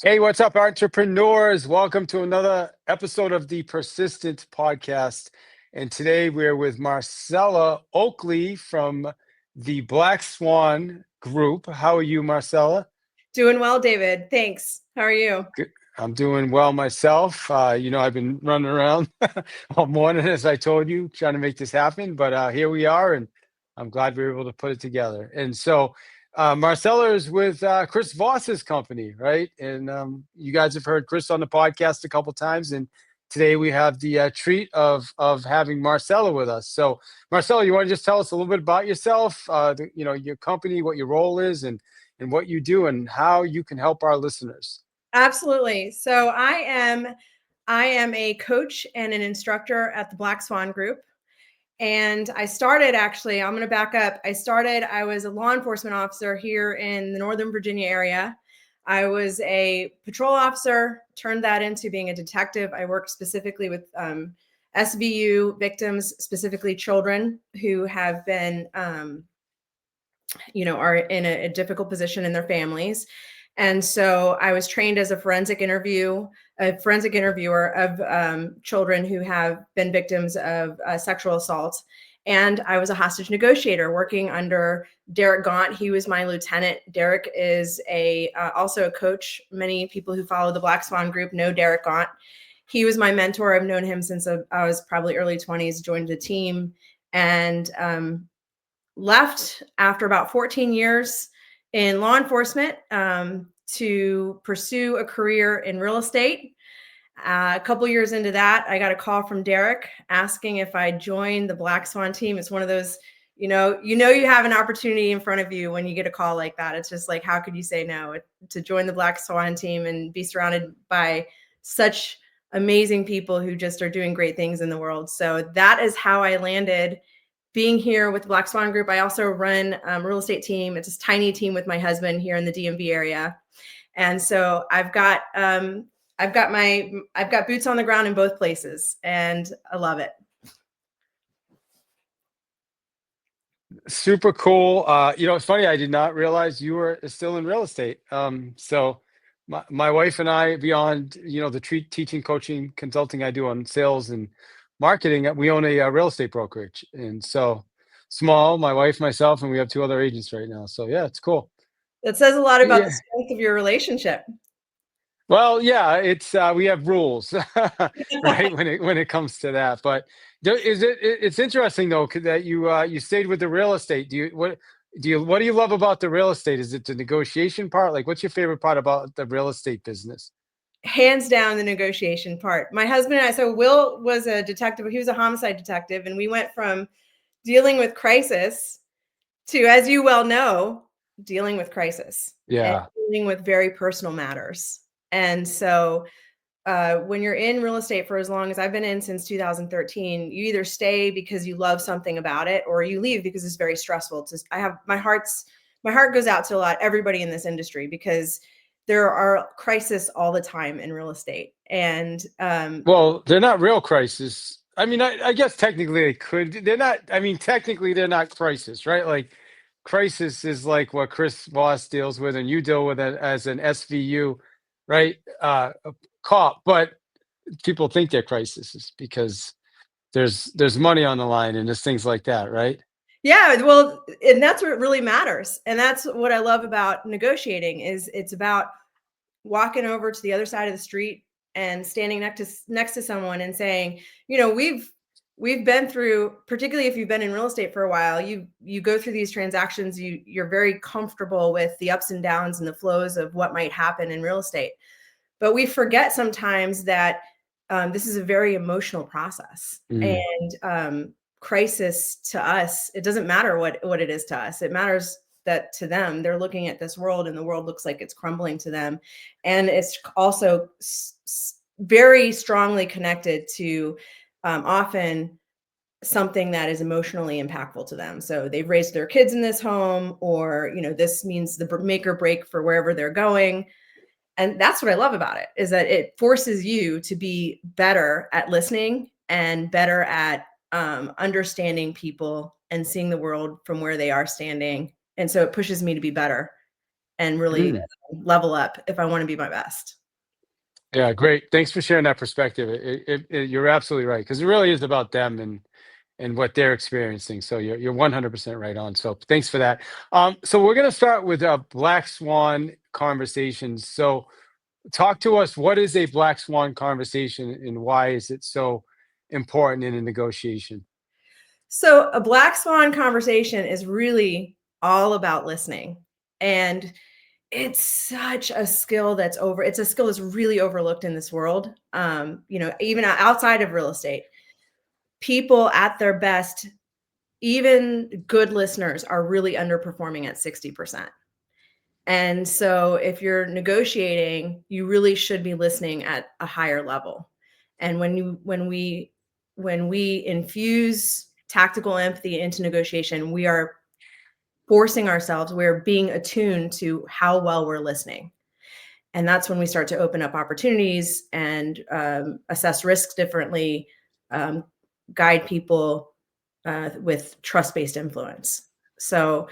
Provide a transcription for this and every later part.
Hey, what's up, entrepreneurs? Welcome to another episode of the Persistent Podcast. And today we're with Marcela Oakley from the Black Swan Group. How are you, Marcela? Doing well, David. Thanks. How are you? Good. I'm doing well myself. I've been running around all morning, as I told you, trying to make this happen. But here we are, and I'm glad we were able to put it together. And so, Marcella is with Chris Voss's company, right? And you guys have heard Chris on the podcast a couple times, and today we have the treat of having Marcella with us. So, Marcella, you want to just tell us a little bit about yourself, your company, what your role is, and what you do, and how you can help our listeners. Absolutely. So I am a coach and an instructor at the Black Swan Group. And I'm going to back up. I was a law enforcement officer here in the Northern Virginia area. I was a patrol officer, turned that into being a detective. I worked specifically with SVU victims, specifically children who have been, are in a difficult position in their families. And so I was trained as a forensic interviewer of children who have been victims of sexual assault. And I was a hostage negotiator working under Derek Gaunt. He was my lieutenant. Derek is also a coach. Many people who follow the Black Swan Group know Derek Gaunt. He was my mentor. I've known him since I was probably early 20s, joined the team, and left after about 14 years in law enforcement to pursue a career in real estate. A couple years into that, I got a call from Derek asking if I'd join the Black Swan team. It's one of those, you have an opportunity in front of you when you get a call like that. It's just like, how could you say no to join the Black Swan team and be surrounded by such amazing people who just are doing great things in the world? So that is how I landed being here with the Black Swan Group. I also run a real estate team. It's a tiny team with my husband here in the DMV area. And so I've got boots on the ground in both places, and I love it. Super cool. It's funny. I did not realize you were still in real estate. So my wife and I, beyond, the teaching, coaching, consulting I do on sales and marketing, we own a real estate brokerage. And so small, my wife, myself, and we have two other agents right now. So yeah, it's cool. That says a lot about Yeah. the strength of your relationship. Well, yeah, it's we have rules, right? When it comes to that, but it's interesting though that you stayed with the real estate. What do you love about the real estate? Is it the negotiation part? Like, what's your favorite part about the real estate business? Hands down, the negotiation part. My husband and I, so Will was a detective. He was a homicide detective, and we went from dealing with crisis to, as you well know, dealing with crisis. Yeah. And dealing with very personal matters. And so when you're in real estate for as long as I've been in, since 2013, you either stay because you love something about it, or you leave because it's very stressful. My heart goes out to everybody in this industry, because there are crises all the time in real estate. And well, they're not real crises. I mean, I guess technically they could. They're not. I mean, technically they're not crisis, right? Like, crisis is like what Chris Voss deals with, and you deal with it as an SVU, right? Cop, but people think they're crises because there's money on the line and there's things like that, right? Yeah, well, and that's what really matters. And that's what I love about negotiating, is it's about walking over to the other side of the street and standing next to someone and saying, we've been through, particularly if you've been in real estate for a while, you go through these transactions, you're very comfortable with the ups and downs and the flows of what might happen in real estate. But we forget sometimes that this is a very emotional process. Mm. And crisis to us, it doesn't matter what it is to us. It matters that to them, they're looking at this world and the world looks like it's crumbling to them. And it's also very strongly connected to often something that is emotionally impactful to them. So they've raised their kids in this home, or, this means the make or break for wherever they're going. And that's what I love about it, is that it forces you to be better at listening and better at understanding people and seeing the world from where they are standing. And so it pushes me to be better and really Mm. level up if I want to be my best. Yeah, great. Thanks for sharing that perspective. You're absolutely right because it really is about them and what they're experiencing. So you're 100% right on. So thanks for that. So we're gonna start with black swan conversations. So talk to us. What is a black swan conversation and why is it so important in a negotiation? So a black swan conversation is really all about listening. And it's such a skill it's a skill that's really overlooked in this world. Even outside of real estate, people at their best, even good listeners, are really underperforming at 60%. And so if you're negotiating, you really should be listening at a higher level. And when we infuse tactical empathy into negotiation, we are forcing ourselves, we're being attuned to how well we're listening. And that's when we start to open up opportunities and assess risks differently, um, guide people with trust-based influence. So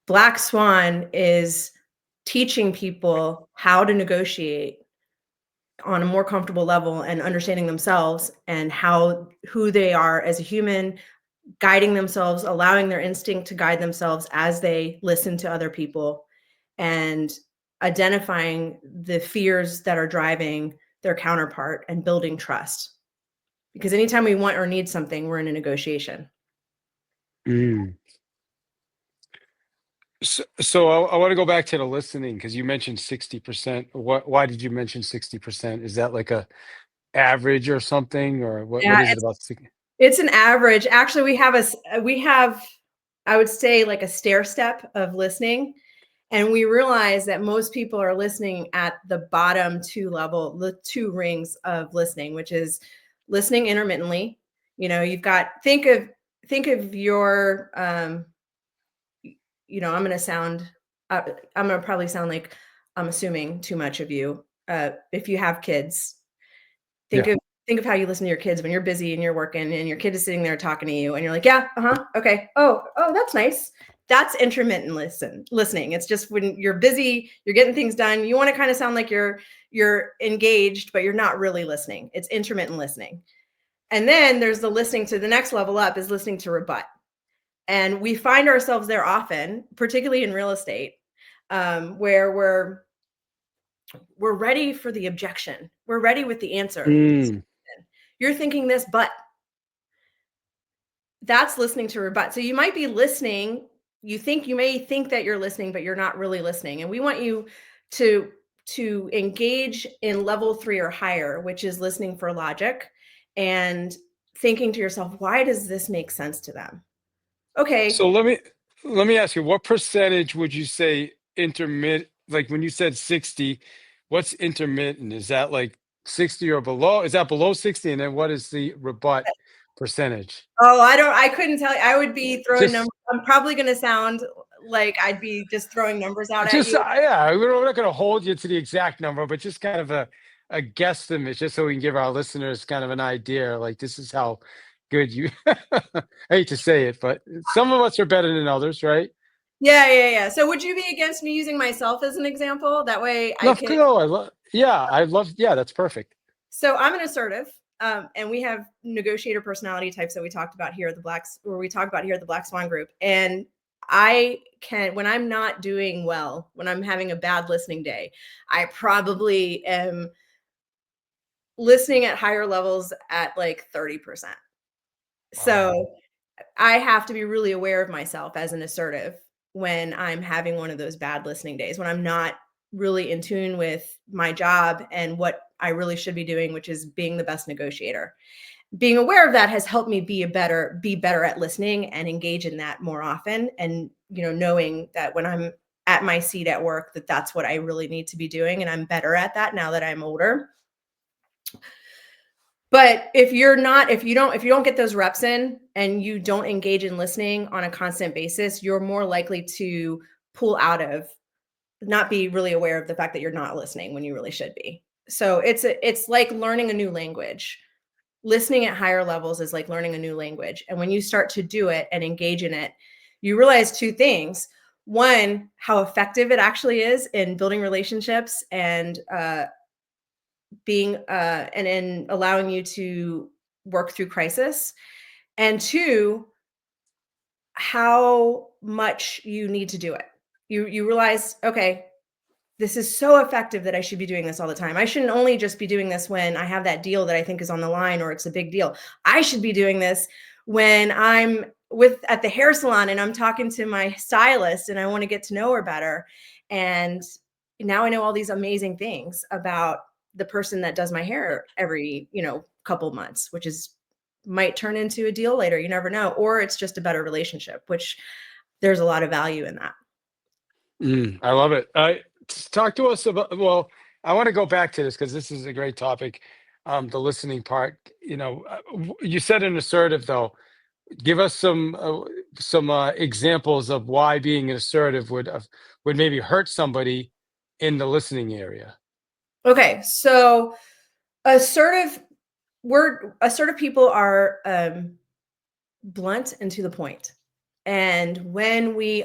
Black Swan is teaching people how to negotiate on a more comfortable level and understanding themselves and who they are as a human, guiding themselves, allowing their instinct to guide themselves as they listen to other people, and identifying the fears that are driving their counterpart and building trust. Because anytime we want or need something, we're in a negotiation. Mm. So I want to go back to the listening because you mentioned 60%. Why did you mention 60%? Is that like a average or something, or what Yeah, is it about 60? it's an average. Actually, we have, I would say, like a stair step of listening. And we realize that most people are listening at the bottom the two rings of listening, which is listening intermittently. You've got, think of your, I'm going to I'm going to probably sound like I'm assuming too much of you. If you have kids, think Yeah. of think of how you listen to your kids when you're busy and you're working and your kid is sitting there talking to you and you're like, yeah, okay. Oh, that's nice. That's intermittent listening. It's just when you're busy, you're getting things done. You want to kind of sound like you're engaged, but you're not really listening. It's intermittent listening. And then there's the listening to the next level up is listening to rebut. And we find ourselves there often, particularly in real estate, where we're ready for the objection. We're ready with the answer. Mm. You're thinking this, but that's listening to rebut. So you might be listening. You may think that you're listening, but you're not really listening. And we want you to engage in level 3 or higher, which is listening for logic and thinking to yourself, why does this make sense to them? Okay. So let me ask you, what percentage would you say intermittent? Like when you said 60, what's intermittent? Is that like 60 or below? Is that below 60? And then what is the rebut percentage? Oh, I couldn't tell you. I would be throwing Just numbers. I'm probably going to sound like I'd be just throwing numbers out at you. yeah, we're not going to hold you to the exact number, but just kind of a guesstimate, just so we can give our listeners kind of an idea. Like this is how good you. I hate to say it, but some of us are better than others, right? Yeah. So would you be against me using myself as an example? That way I can. No, I love. Yeah, I love. Yeah, that's perfect. So I'm an assertive, and we have negotiator personality types that we talked about here at the Black Swan group. And I can, when I'm not doing well, when I'm having a bad listening day, I probably am listening at higher levels at like 30%. Wow. So I have to be really aware of myself as an assertive when I'm having one of those bad listening days, when I'm not really in tune with my job and what I really should be doing, which is being the best negotiator. Being aware of that has helped me be better at listening and engage in that more often. And, knowing that when I'm at my seat at work, that's what I really need to be doing. And I'm better at that now that I'm older. But if you don't get those reps in and you don't engage in listening on a constant basis, you're more likely to pull out of, not be really aware of the fact that you're not listening when you really should be. So it's like learning a new language. Listening at higher levels is like learning a new language. And when you start to do it and engage in it, you realize two things. one, how effective it actually is in building relationships and being and in allowing you to work through crisis, and two, how much you need to do it. You realize, okay, this is so effective that I should be doing this all the time. I shouldn't only just be doing this when I have that deal that I think is on the line or it's a big deal. I should be doing this when I'm at the hair salon and I'm talking to my stylist and I want to get to know her better. And now I know all these amazing things about the person that does my hair every, couple months, which is might turn into a deal later. You never know. Or it's just a better relationship, which there's a lot of value in that. I love it. Talk to us about, well, I want to go back to this because this is a great topic. The listening part, you said an assertive though. Give us some examples of why being an assertive would maybe hurt somebody in the listening area. Okay, so assertive people are blunt and to the point. And when we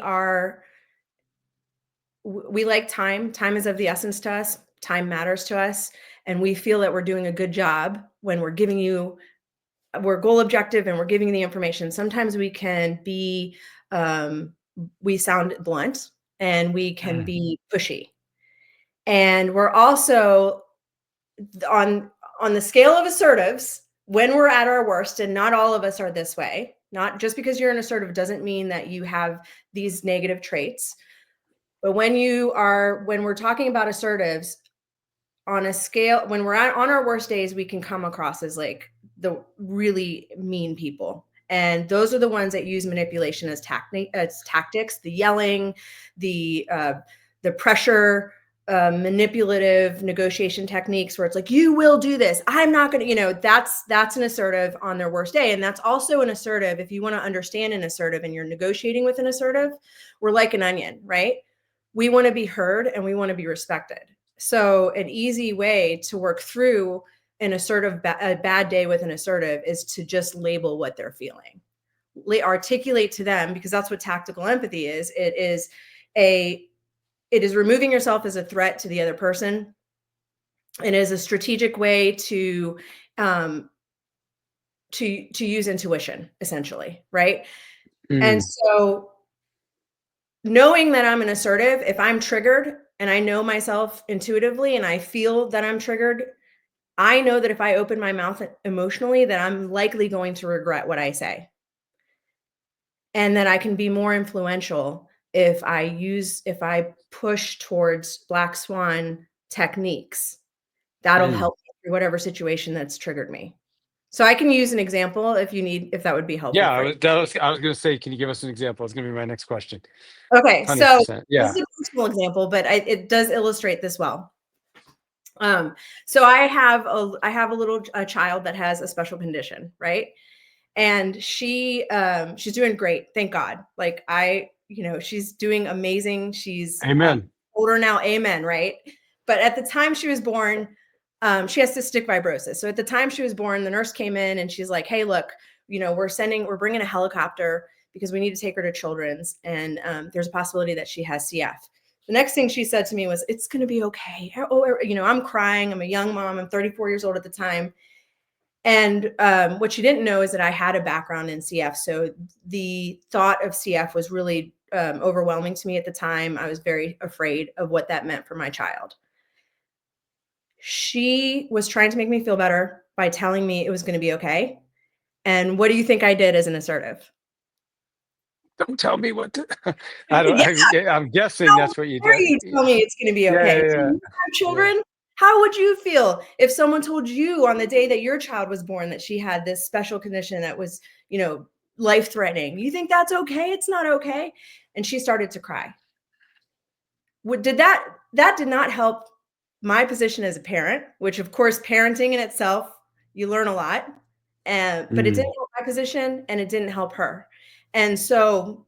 like time is of the essence to us. Time matters to us. And we feel that we're doing a good job when we're goal objective and we're giving you the information. Sometimes we can be, we sound blunt and we can be pushy. And we're also on the scale of assertives, when we're at our worst, and not all of us are this way, not just because you're an assertive doesn't mean that you have these negative traits. But when we're talking about assertives on a scale, when we're on our worst days, we can come across as like the really mean people. And those are the ones that use manipulation as tactics, the yelling, the pressure, manipulative negotiation techniques where it's like, you will do this. I'm not going to, that's an assertive on their worst day. And that's also an assertive. If you want to understand an assertive and you're negotiating with an assertive, we're like an onion, right? We want to be heard and we want to be respected. So an easy way to work through an assertive, a bad day with an assertive is to just label what they're feeling, articulate to them, because that's what tactical empathy is. It is removing yourself as a threat to the other person. It is a strategic way to use intuition, essentially, right? And so knowing that I'm an assertive, if I'm triggered and I know myself intuitively and I feel that I'm triggered, I know that if I open my mouth emotionally, that I'm likely going to regret what I say. And that I can be more influential if I push towards black swan techniques. That'll help me through whatever situation that's triggered me. So I can use an example if that would be helpful. Yeah, I was going to say, can you give us an example? It's going to be my next question. Okay, 100%. so Yeah. this is a personal example, but it does illustrate this well. So I have a little child that has a special condition, right? And she's doing great, thank God. Like she's doing amazing. She's Amen. older now, amen, right? But at the time she was born, she has cystic fibrosis. So at the time she was born, the nurse came in and she's like, "Hey, look, we're bringing a helicopter because we need to take her to Children's, and there's a possibility that she has CF." The next thing she said to me was, "It's going to be okay." Oh, I'm crying. I'm a young mom. I'm 34 years old at the time. And what she didn't know is that I had a background in CF. So the thought of CF was really overwhelming to me at the time. I was very afraid of what that meant for my child. She was trying to make me feel better by telling me it was going to be okay. And what do you think I did as an assertive? Don't tell me what to. I'm guessing that's what you How dare did. you tell me it's going to be okay? Yeah. Do you have children? How would you feel if someone told you on the day that your child was born that she had this special condition that was, life-threatening? You think that's okay? It's not okay. And she started to cry. That did not help my position as a parent, which of course, parenting in itself, you learn a lot. But it didn't help my position and it didn't help her. And so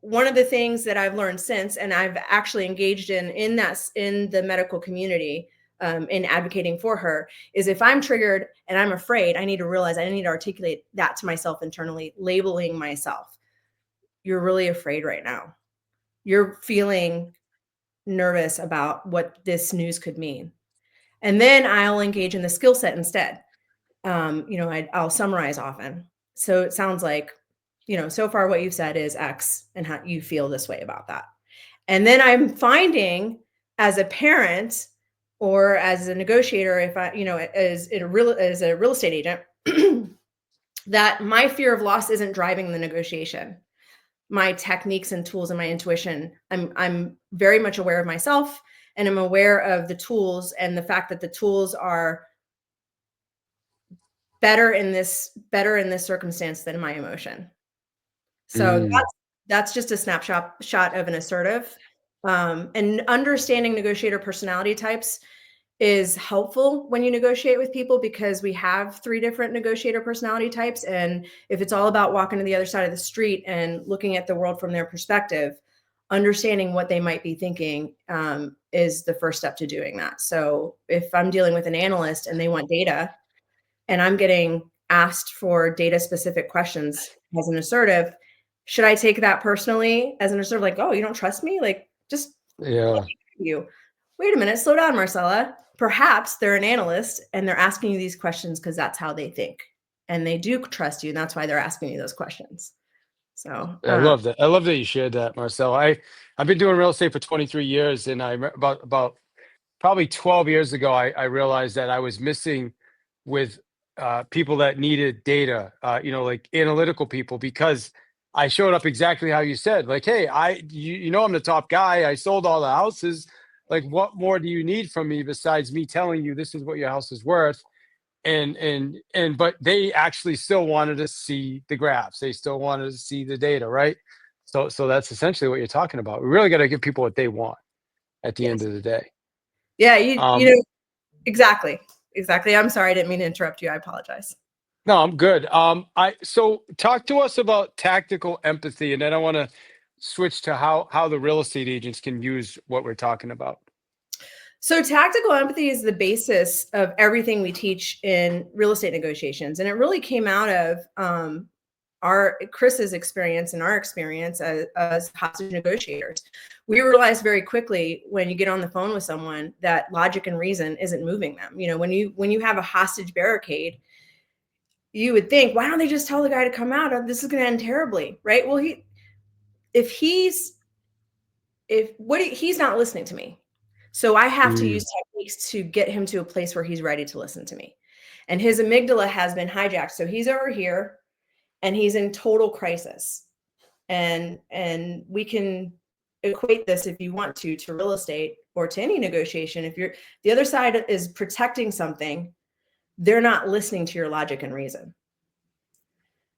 one of the things that I've learned since, and I've actually engaged in the medical community, in advocating for her, is if I'm triggered and I'm afraid, I need to realize I need to articulate that to myself internally, labeling myself. You're really afraid right now. you're feeling nervous about what this news could mean. And then I'll engage in the skill set instead. I'll summarize often. So it sounds like, so far what you've said is X and how you feel this way about that. And then I'm finding as a parent or as a negotiator, if I, as a real estate agent, that my fear of loss isn't driving the negotiation. My techniques and tools and my intuition, I'm very much aware of myself, and I'm aware of the tools and the fact that the tools are better in this circumstance than my emotion. So that's just a snapshot of an assertive. And understanding negotiator personality types is helpful when you negotiate with people, because we have 3 different negotiator personality types. And if it's all about walking to the other side of the street and looking at the world from their perspective, understanding what they might be thinking is the first step to doing that. So if I'm dealing with an analyst and they want data, and I'm getting asked for data specific questions as an assertive, should I take that personally as an assertive? Like, oh, you don't trust me? Like, just you. Wait a minute, slow down, Marcela. Perhaps they're an analyst and they're asking you these questions because that's how they think. And they do trust you, and that's why they're asking you those questions. So I love that. I love that you shared that, Marcel. I've been doing real estate for 23 years, and about probably 12 years ago, I realized that I was missing with people that needed data, like analytical people, because I showed up exactly how you said, like, hey, I'm the top guy. I sold all the houses. Like, what more do you need from me besides me telling you this is what your house is worth? But they actually still wanted to see the graphs. They still wanted to see the data, right? So that's essentially what you're talking about. We really got to give people what they want at the end yes. of the day. Yeah, exactly. I'm sorry, I didn't mean to interrupt you. I apologize. No, I'm good. So talk to us about tactical empathy, and then I want to switch to how the real estate agents can use what we're talking about. So tactical empathy is the basis of everything we teach in real estate negotiations. And it really came out of our Chris's experience and our experience as hostage negotiators. We realized very quickly when you get on the phone with someone that logic and reason isn't moving them. When you have a hostage barricade, you would think, why don't they just tell the guy to come out? This is going to end terribly, right? Well, he's not listening to me. So I have to use techniques to get him to a place where he's ready to listen to me. And his amygdala has been hijacked. So he's over here and he's in total crisis. And we can equate this, if you want to real estate or to any negotiation. If the other side is protecting something, they're not listening to your logic and reason.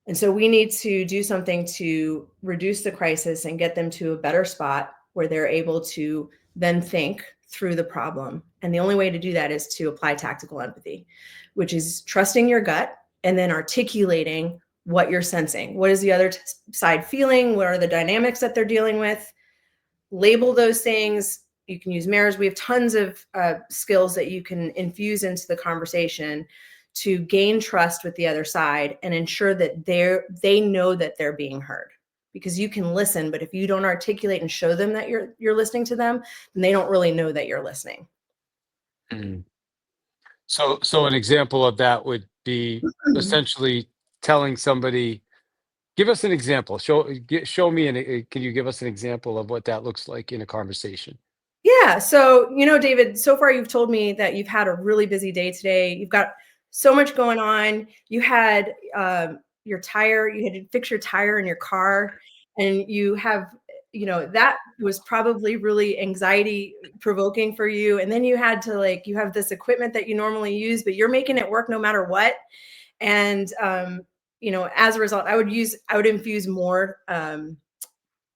And so we need to do something to reduce the crisis and get them to a better spot where they're able to then think through the problem. And the only way to do that is to apply tactical empathy, which is trusting your gut and then articulating what you're sensing. What is the other side feeling? What are the dynamics that they're dealing with? Label those things. You can use mirrors. We have tons of skills that you can infuse into the conversation to gain trust with the other side and ensure that they know that they're being heard. Because you can listen, but if you don't articulate and show them that you're listening to them, then they don't really know that you're listening. So an example of that would be essentially telling somebody, give us an example. Show me, and can you give us an example of what that looks like in a conversation? Yeah. So, David, so far you've told me that you've had a really busy day today. You've got so much going on. You had your tire, you had to fix your tire in your car, and you have, that was probably really anxiety provoking for you. And then you had to you have this equipment that you normally use, but you're making it work no matter what. And, as a result, I would infuse more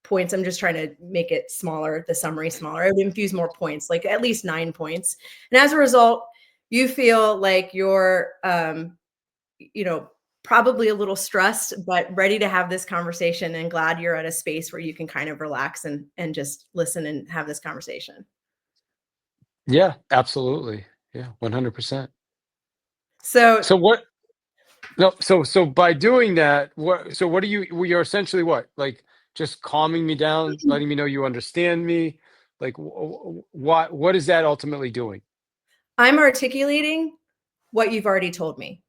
points. I'm just trying to make it smaller, the summary smaller. I would infuse more points, like at least 9 points. And as a result, you feel like you're, probably a little stressed, but ready to have this conversation and glad you're at a space where you can kind of relax and just listen and have this conversation. Yeah, absolutely. Yeah, 100%. So what? No, so by doing that, what are you're essentially what? Like just calming me down, letting me know you understand me? Like, what is that ultimately doing? I'm articulating what you've already told me.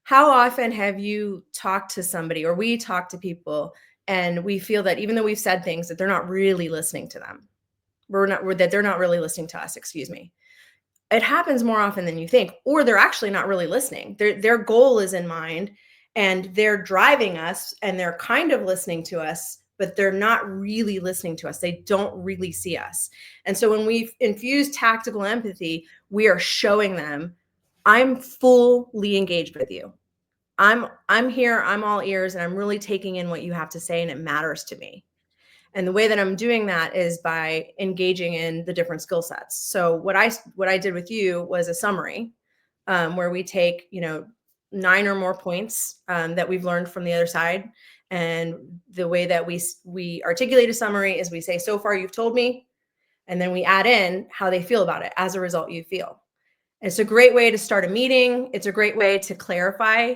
How often have you talked to somebody, or we talk to people, and we feel that even though we've said things, that they're not really listening to them? That they're not really listening to us, excuse me. It happens more often than you think, or they're actually not really listening. Their goal is in mind, and they're driving us, and they're kind of listening to us, but they're not really listening to us. They don't really see us. And so when we infuse tactical empathy, we are showing them, I'm fully engaged with you. I'm here, I'm all ears, and I'm really taking in what you have to say, and it matters to me. And the way that I'm doing that is by engaging in the different skill sets. So what I did with you was a summary, where we take, 9 or more points, that we've learned from the other side. And the way that we articulate a summary is we say, so far you've told me, and then we add in how they feel about it. As a result, you feel. It's a great way to start a meeting. It's a great way to clarify,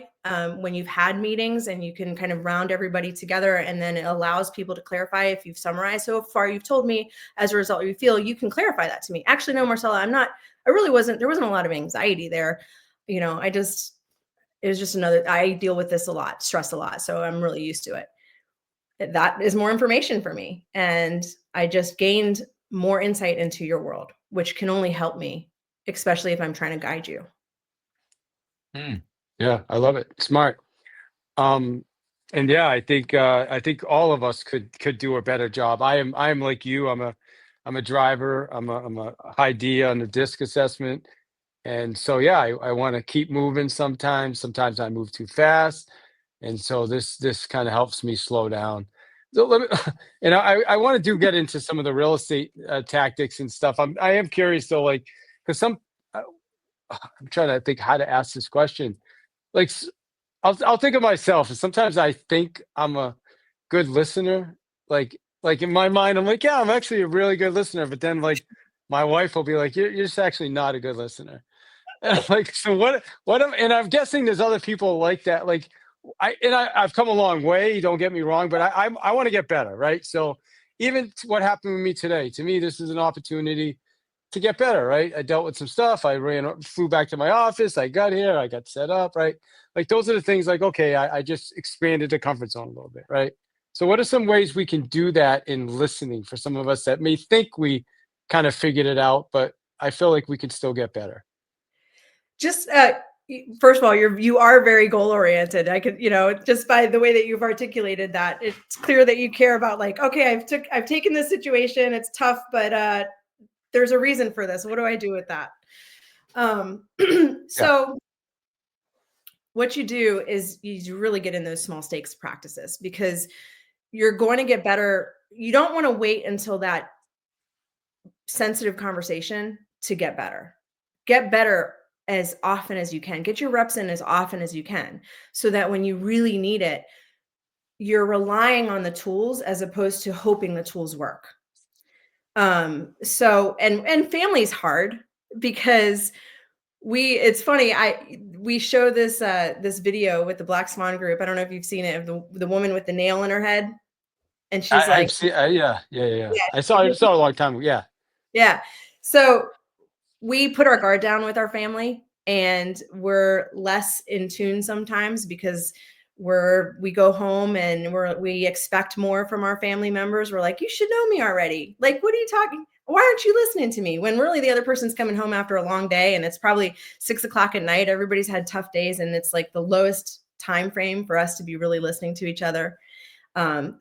when you've had meetings, and you can kind of round everybody together. And then it allows people to clarify. If you've summarized, so far you've told me, as a result, you feel, you can clarify that to me. Actually, no, Marcella, there wasn't a lot of anxiety there. It was just I deal with this a lot, stress a lot. So I'm really used to it. That is more information for me. And I just gained more insight into your world, which can only help me, especially if I'm trying to guide you. Mm. Yeah, I love it. Smart. Um, and yeah, I think all of us could do a better job. I am like you. I'm a driver. I'm a high D on the disc assessment. And so yeah, I want to keep moving sometimes. Sometimes I move too fast. And so this kind of helps me slow down. So let me, and I want to do get into some of the real estate tactics and stuff. I am curious though, like, because uh, I'm trying to think how to ask this question. Like, I'll think of myself, and sometimes I think I'm a good listener. Like in my mind, I'm like, yeah, I'm actually a really good listener. But then like my wife will be like, you're just actually not a good listener. And I'm like, so and I'm guessing there's other people like that. Like I've come a long way, don't get me wrong, but I want to get better, right? So even what happened with me today, to me, this is an opportunity to get better, right? I dealt with some stuff. Flew back to my office. I got here. I got set up, right? Like those are the things. Like, okay, I just expanded the comfort zone a little bit, right? So, what are some ways we can do that in listening for some of us that may think we kind of figured it out, but I feel like we could still get better? Just first of all, you are very goal oriented. I could, just by the way that you've articulated that, it's clear that you care about, like, okay, I've taken this situation. It's tough, but there's a reason for this. What do I do with that? Um, Yeah. so what you do is you really get in those small stakes practices, because you're going to get better. You don't want to wait until that sensitive conversation to get better. Get better as often as you can. Get your reps in as often as you can, so that when you really need it, you're relying on the tools as opposed to hoping the tools work. So and family's hard, because it's funny, we show this video with the Black Swan group. I don't know if you've seen it, of the woman with the nail in her head, and she's I've like, seen, yeah, yeah, yeah. yeah, I saw a long time ago. Yeah. yeah. So we put our guard down with our family, and we're less in tune sometimes, because we go home and we expect more from our family members. We're like, you should know me already. Like, what are you talking? Why aren't you listening to me? When really the other person's coming home after a long day, and it's probably 6 o'clock at night. Everybody's had tough days, and it's like the lowest time frame for us to be really listening to each other.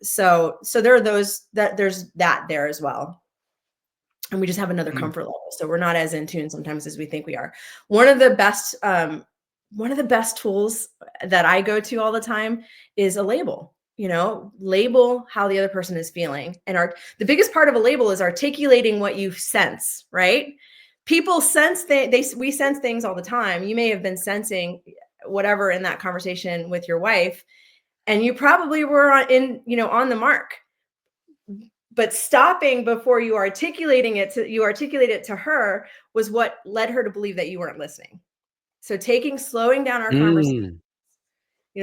So there are there's that there as well. And we just have another Mm. comfort level. So we're not as in tune sometimes as we think we are. One of the best tools that I go to all the time is a label. Label how the other person is feeling. And the biggest part of a label is articulating what you sense, right? People sense we sense things all the time. You may have been sensing whatever in that conversation with your wife, and you probably were on the mark. But stopping before you articulate it to her, was what led her to believe that you weren't listening. So slowing down our conversation, Mm.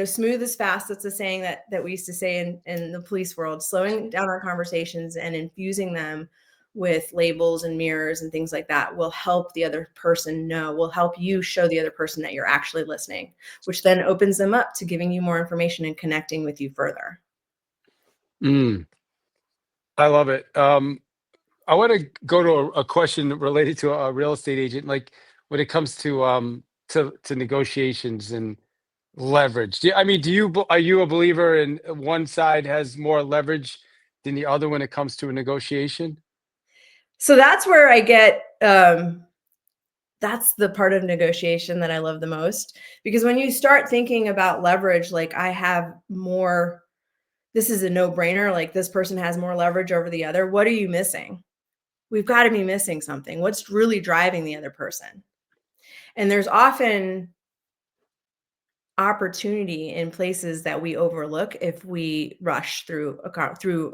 Smooth is fast. That's a saying that we used to say in the police world. Slowing down our conversations and infusing them with labels and mirrors and things like that will help the other person will help you show the other person that you're actually listening, which then opens them up to giving you more information and connecting with you further. Mm, I love it. I want to go to a question related to a real estate agent, like when it comes to negotiations and leverage. I mean, are you a believer in one side has more leverage than the other when it comes to a negotiation? So that's where I get that's the part of negotiation that I love the most, because when you start thinking about leverage, like I have more, this is a no-brainer, like this person has more leverage over the other. What are you missing? We've got to be missing something. What's really driving the other person? And there's often opportunity in places that we overlook if we rush through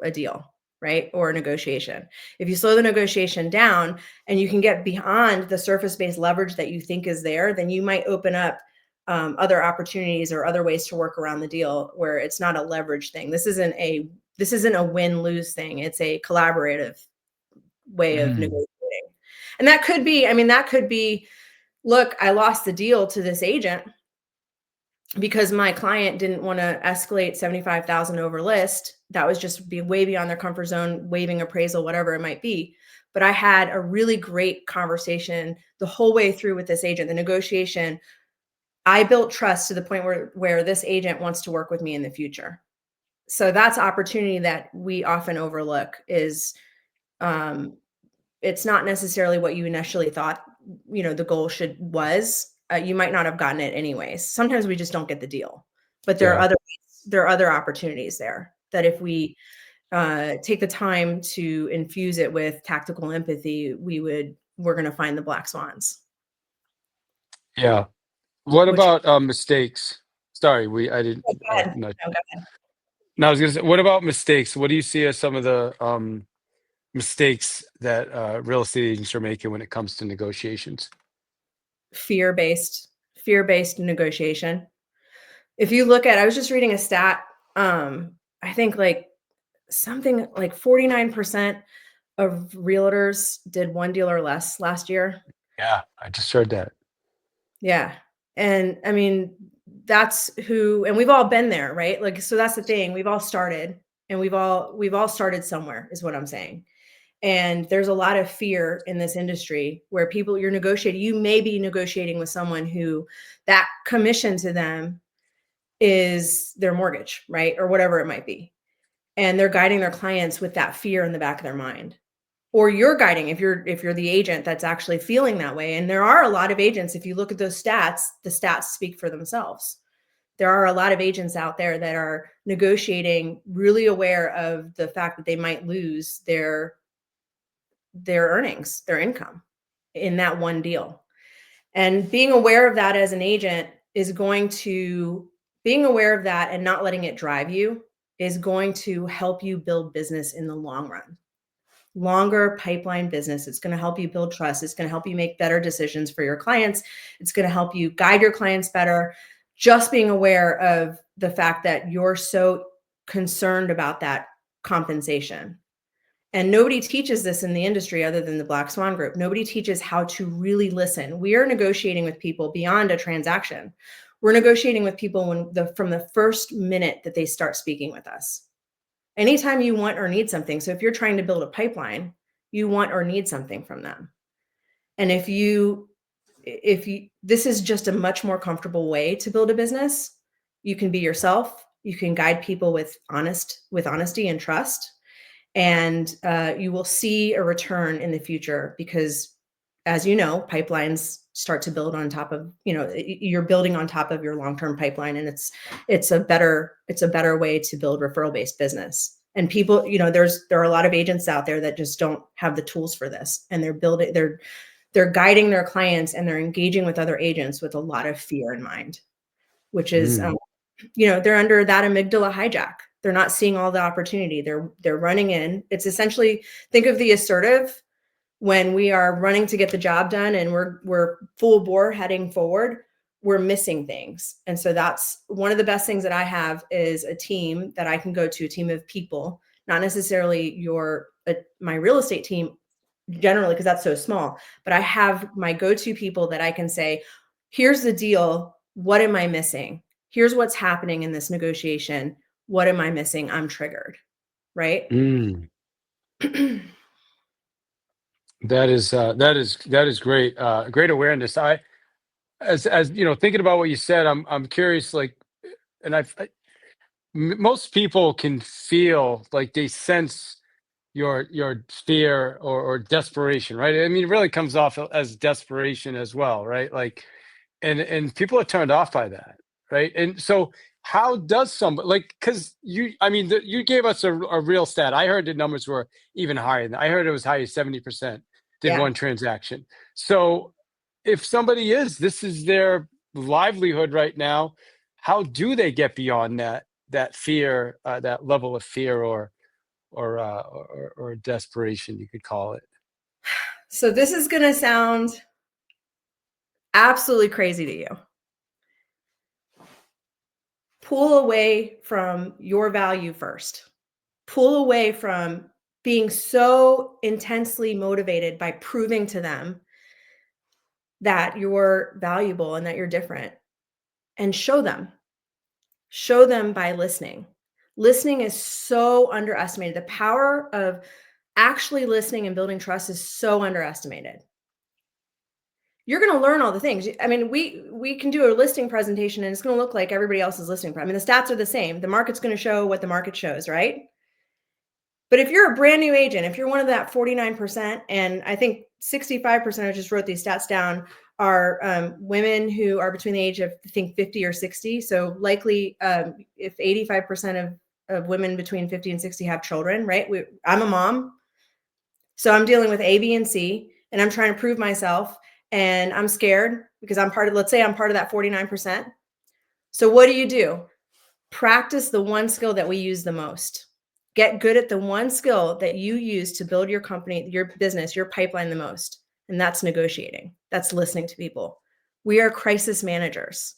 a deal, right? Or a negotiation. If you slow the negotiation down and you can get beyond the surface-based leverage that you think is there, then you might open up other opportunities or other ways to work around the deal where it's not a leverage thing. This isn't a win-lose thing. It's a collaborative way of Mm, negotiating. And that could be, look, I lost the deal to this agent because my client didn't want to escalate 75,000 over list. That was just way beyond their comfort zone, waiving appraisal, whatever it might be. But I had a really great conversation the whole way through with this agent. The negotiation, I built trust to the point where this agent wants to work with me in the future. So that's opportunity that we often overlook is it's not necessarily what you initially thought, the goal was. You might not have gotten it anyways. Sometimes we just don't get the deal, but yeah. there are other opportunities there that if we take the time to infuse it with tactical empathy, we're going to find the black swans. Yeah. What Which about mistakes? Sorry, I didn't. go ahead. No, No, go ahead. no, I was gonna say, what about mistakes? What do you see as some of the mistakes that real estate agents are making when it comes to negotiations? Fear-based, fear-based negotiation. If you look at, I was just reading a stat. I think like something like 49% of realtors did one deal or less last year. Yeah, I just heard that. Yeah. And that's and we've all been there, right? Like, so that's the thing. We've all started and we've all started somewhere is what I'm saying. And there's a lot of fear in this industry where you may be negotiating with someone who that commission to them is their mortgage, right? Or whatever it might be. And they're guiding their clients with that fear in the back of their mind. Or you're guiding if you're the agent that's actually feeling that way. And there are a lot of agents, if you look at those stats, the stats speak for themselves. There are a lot of agents out there that are negotiating really aware of the fact that they might lose their earnings, their income in that one deal. And being aware of that as an agent being aware of that and not letting it drive you is going to help you build business in the long run. Longer pipeline business. It's going to help you build trust. It's going to help you make better decisions for your clients. It's going to help you guide your clients better. Just being aware of the fact that you're so concerned about that compensation. And nobody teaches this in the industry other than the Black Swan Group. Nobody teaches how to really listen. We are negotiating with people beyond a transaction. We're negotiating with people from the first minute that they start speaking with us. Anytime you want or need something. So if you're trying to build a pipeline, you want or need something from them. And if this is just a much more comfortable way to build a business. You can be yourself. You can guide people with honesty and trust. And you will see a return in the future because, as you know, pipelines start to build on top of, you're building on top of your long-term pipeline, and it's a better way to build referral-based business. And people, there are a lot of agents out there that just don't have the tools for this, and they're guiding their clients and they're engaging with other agents with a lot of fear in mind, which is, Mm, they're under that amygdala hijack. They're not seeing all the opportunity. They're running in. It's essentially, think of the assertive when we are running to get the job done and we're full bore heading forward. we're missing things. And so that's one of the best things that I have is a team that I can go to, a team of people, not necessarily my real estate team generally, because that's so small, but I have my go-to people that I can say, here's the deal. What am I missing? Here's what's happening in this negotiation. What am I missing? I'm triggered. Right. Mm. That is great. Great awareness. As you know, thinking about what you said, I'm curious, like, and most people can feel like they sense your fear or desperation, right? I mean, it really comes off as desperation as well, right? Like, and people are turned off by that, right? And so how does somebody, like, because I mean, you gave us a real stat. I heard the numbers were even higher than I heard. It was high as 70% did Yeah. one transaction. So if somebody this is their livelihood right now, how do they get beyond that fear, that level of fear or desperation, you could call it? So this is going to sound absolutely crazy to you. Pull away from your value first. Pull away from being so intensely motivated by proving to them that you're valuable and that you're different, and show them. Show them by listening. Listening is so underestimated. The power of actually listening and building trust is so underestimated. You're going to learn all the things. I mean, we can do a listing presentation and it's going to look like everybody else's listing. I mean, the stats are the same. The market's going to show what the market shows, right? But if you're a brand new agent, if you're one of that 49%, and I think 65%, I just wrote these stats down, are women who are between the age of, I think, 50 or 60. So likely if 85% of women between 50 and 60 have children, right? I'm a mom. So I'm dealing with A, B, and C, and I'm trying to prove myself. And I'm scared because let's say I'm part of that 49%. So what do? Practice the one skill that we use the most. Get good at the one skill that you use to build your company, your business, your pipeline the most. And that's negotiating. That's listening to people. We are crisis managers.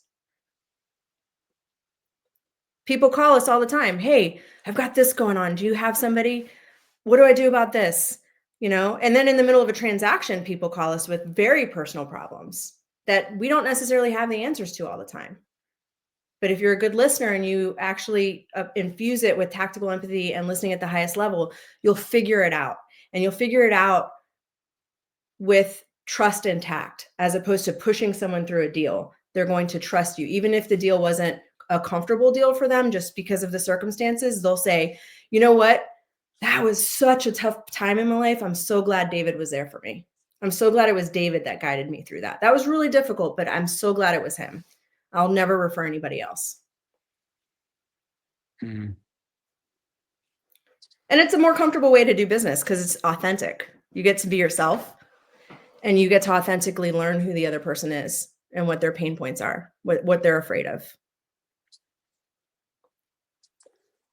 People call us all the time. Hey, I've got this going on. Do you have somebody? What do I do about this? And then in the middle of a transaction, people call us with very personal problems that we don't necessarily have the answers to all the time. But if you're a good listener and you actually infuse it with tactical empathy and listening at the highest level, you'll figure it out. And you'll figure it out with trust intact, as opposed to pushing someone through a deal. They're going to trust you. Even if the deal wasn't a comfortable deal for them, just because of the circumstances, they'll say, you know what? That was such a tough time in my life. I'm so glad David was there for me. I'm so glad it was David that guided me through that. That was really difficult, but I'm so glad it was him. I'll never refer anybody else. Mm. And it's a more comfortable way to do business because it's authentic. You get to be yourself and you get to authentically learn who the other person is and what their pain points are, what they're afraid of.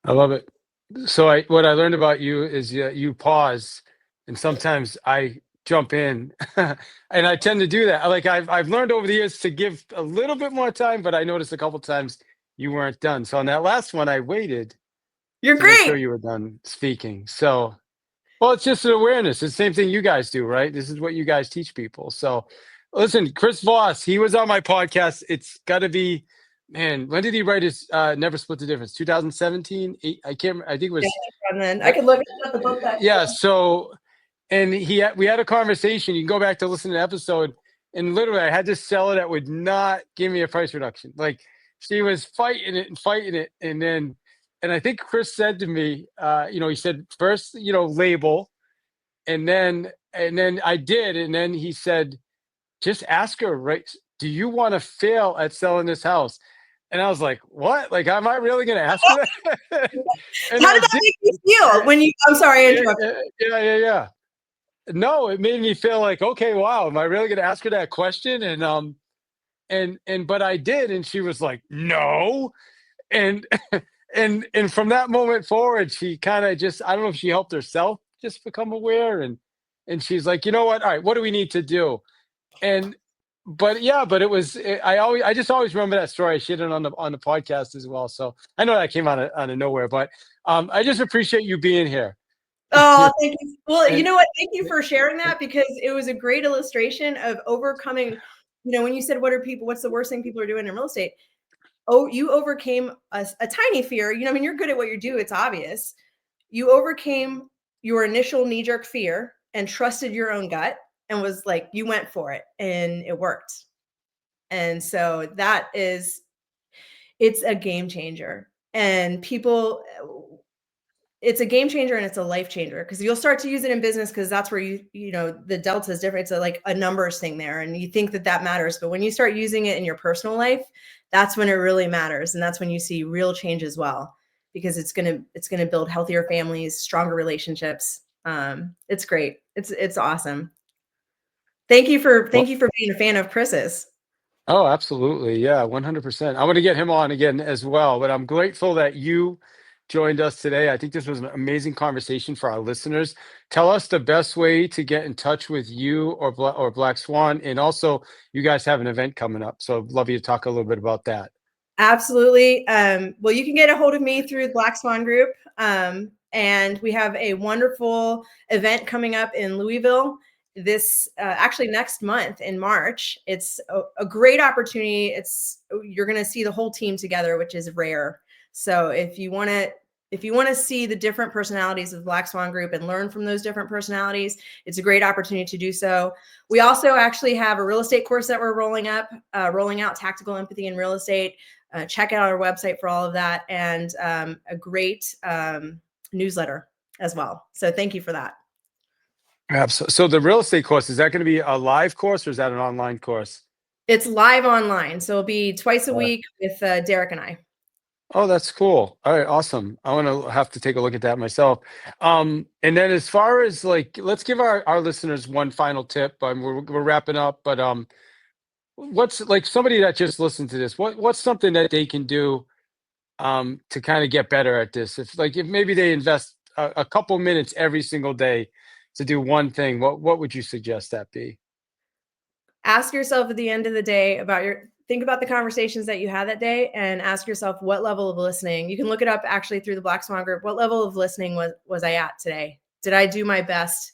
I love it. So what I learned about you is you pause, and sometimes I jump in, and I tend to do that. Like I've learned over the years to give a little bit more time, but I noticed a couple times you weren't done. So on that last one, I waited You're to make sure great. you were done speaking. So, well, it's just an awareness. It's the same thing you guys do, right? This is what you guys teach people. So, listen, Chris Voss, he was on my podcast. It's got to be, man, when did he write his Never Split the Difference? 2017? I can't remember. I think it was. And then I could look at the book that. Yeah. So, and we had a conversation. You can go back to listen to the episode. And literally, I had this seller that would not give me a price reduction. Like, she was fighting it. And I think Chris said to me, he said, first, label. And then I did. And then he said, just ask her, right? Do you want to fail at selling this house? And I was like, what? Like, am I really going to ask her that? And how did that make you feel when you, I'm sorry, I interrupted. Yeah. No, it made me feel like, okay, wow, am I really going to ask her that question? And but I did. And she was like, no. And, and from that moment forward, she kind of just, I don't know if she helped herself just become aware. And she's like, you know what? All right, what do we need to do? And but yeah, but I just always remember that story. I shared it on the podcast as well. So I know that came out of nowhere, but I just appreciate you being here. Oh, thank you. Well, you And know what? Thank you for sharing that because it was a great illustration of overcoming. When you said, what's the worst thing people are doing in real estate? Oh, you overcame a tiny fear. I mean, you're good at what you do. It's obvious. You overcame your initial knee jerk fear and trusted your own gut and was like, you went for it and it worked. And so it's a game changer. And people, it's a game changer and it's a life changer because you'll start to use it in business because that's where the delta is different. It's like a numbers thing there, and you think that matters, but when you start using it in your personal life, that's when it really matters, and that's when you see real change as well, because it's gonna build healthier families, stronger relationships. It's great. It's awesome. Thank well, you for being a fan of Chris's. oh, absolutely. Yeah, 100%. I want to get him on again as well, but I'm grateful that you joined us today. I think this was an amazing conversation for our listeners. Tell us the best way to get in touch with you or Black Swan, and also you guys have an event coming up, so I'd love you to talk a little bit about that. Absolutely. Well, you can get a hold of me through the Black Swan Group. And we have a wonderful event coming up in Louisville this actually next month in March. It's a great opportunity. You're going to see the whole team together, which is rare. So if you want to see the different personalities of the Black Swan Group and learn from those different personalities, it's a great opportunity to do so. We also actually have a real estate course that we're rolling out tactical empathy in real estate. Check out our website for all of that, and a great newsletter as well. So thank you for that. Absolutely. So the real estate course, is that going to be a live course or is that an online course? It's live online, so it'll be twice a week with Derek and I. Oh, that's cool. All right, awesome. I want to have to take a look at that myself. And then as far as like, let's give our listeners one final tip. We're wrapping up, but what's like somebody that just listened to this, what's something that they can do to kind of get better at this? If maybe they invest a couple minutes every single day to do one thing, what would you suggest that be? Ask yourself at the end of the day think about the conversations that you had that day and ask yourself what level of listening. You can look it up actually through the Black Swan Group. What level of listening was I at today? Did I do my best?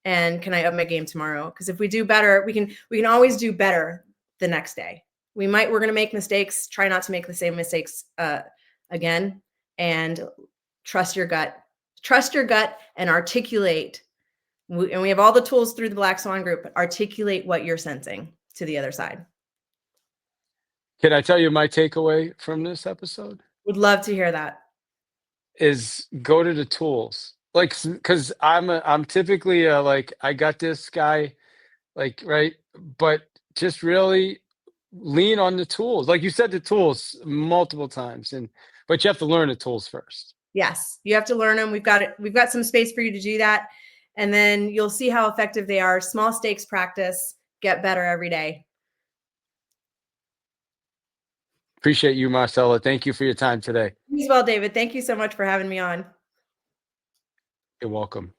And can I up my game tomorrow? Because if we do better, we can always do better the next day. We're going to make mistakes. Try not to make the same mistakes again, and trust your gut. Trust your gut and articulate. And we have all the tools through the Black Swan Group. Articulate what you're sensing to the other side. Can I tell you my takeaway from this episode? Would love to hear that. Is go to the tools. Like, because I'm typically like I got this guy, like, right, but just really lean on the tools. Like you said, the tools multiple times, but you have to learn the tools first. Yes, you have to learn them. We've got some space for you to do that, and then you'll see how effective they are. Small stakes practice, get better every day. Appreciate you, Marcella. Thank you for your time today. You as well, David. Thank you so much for having me on. You're welcome.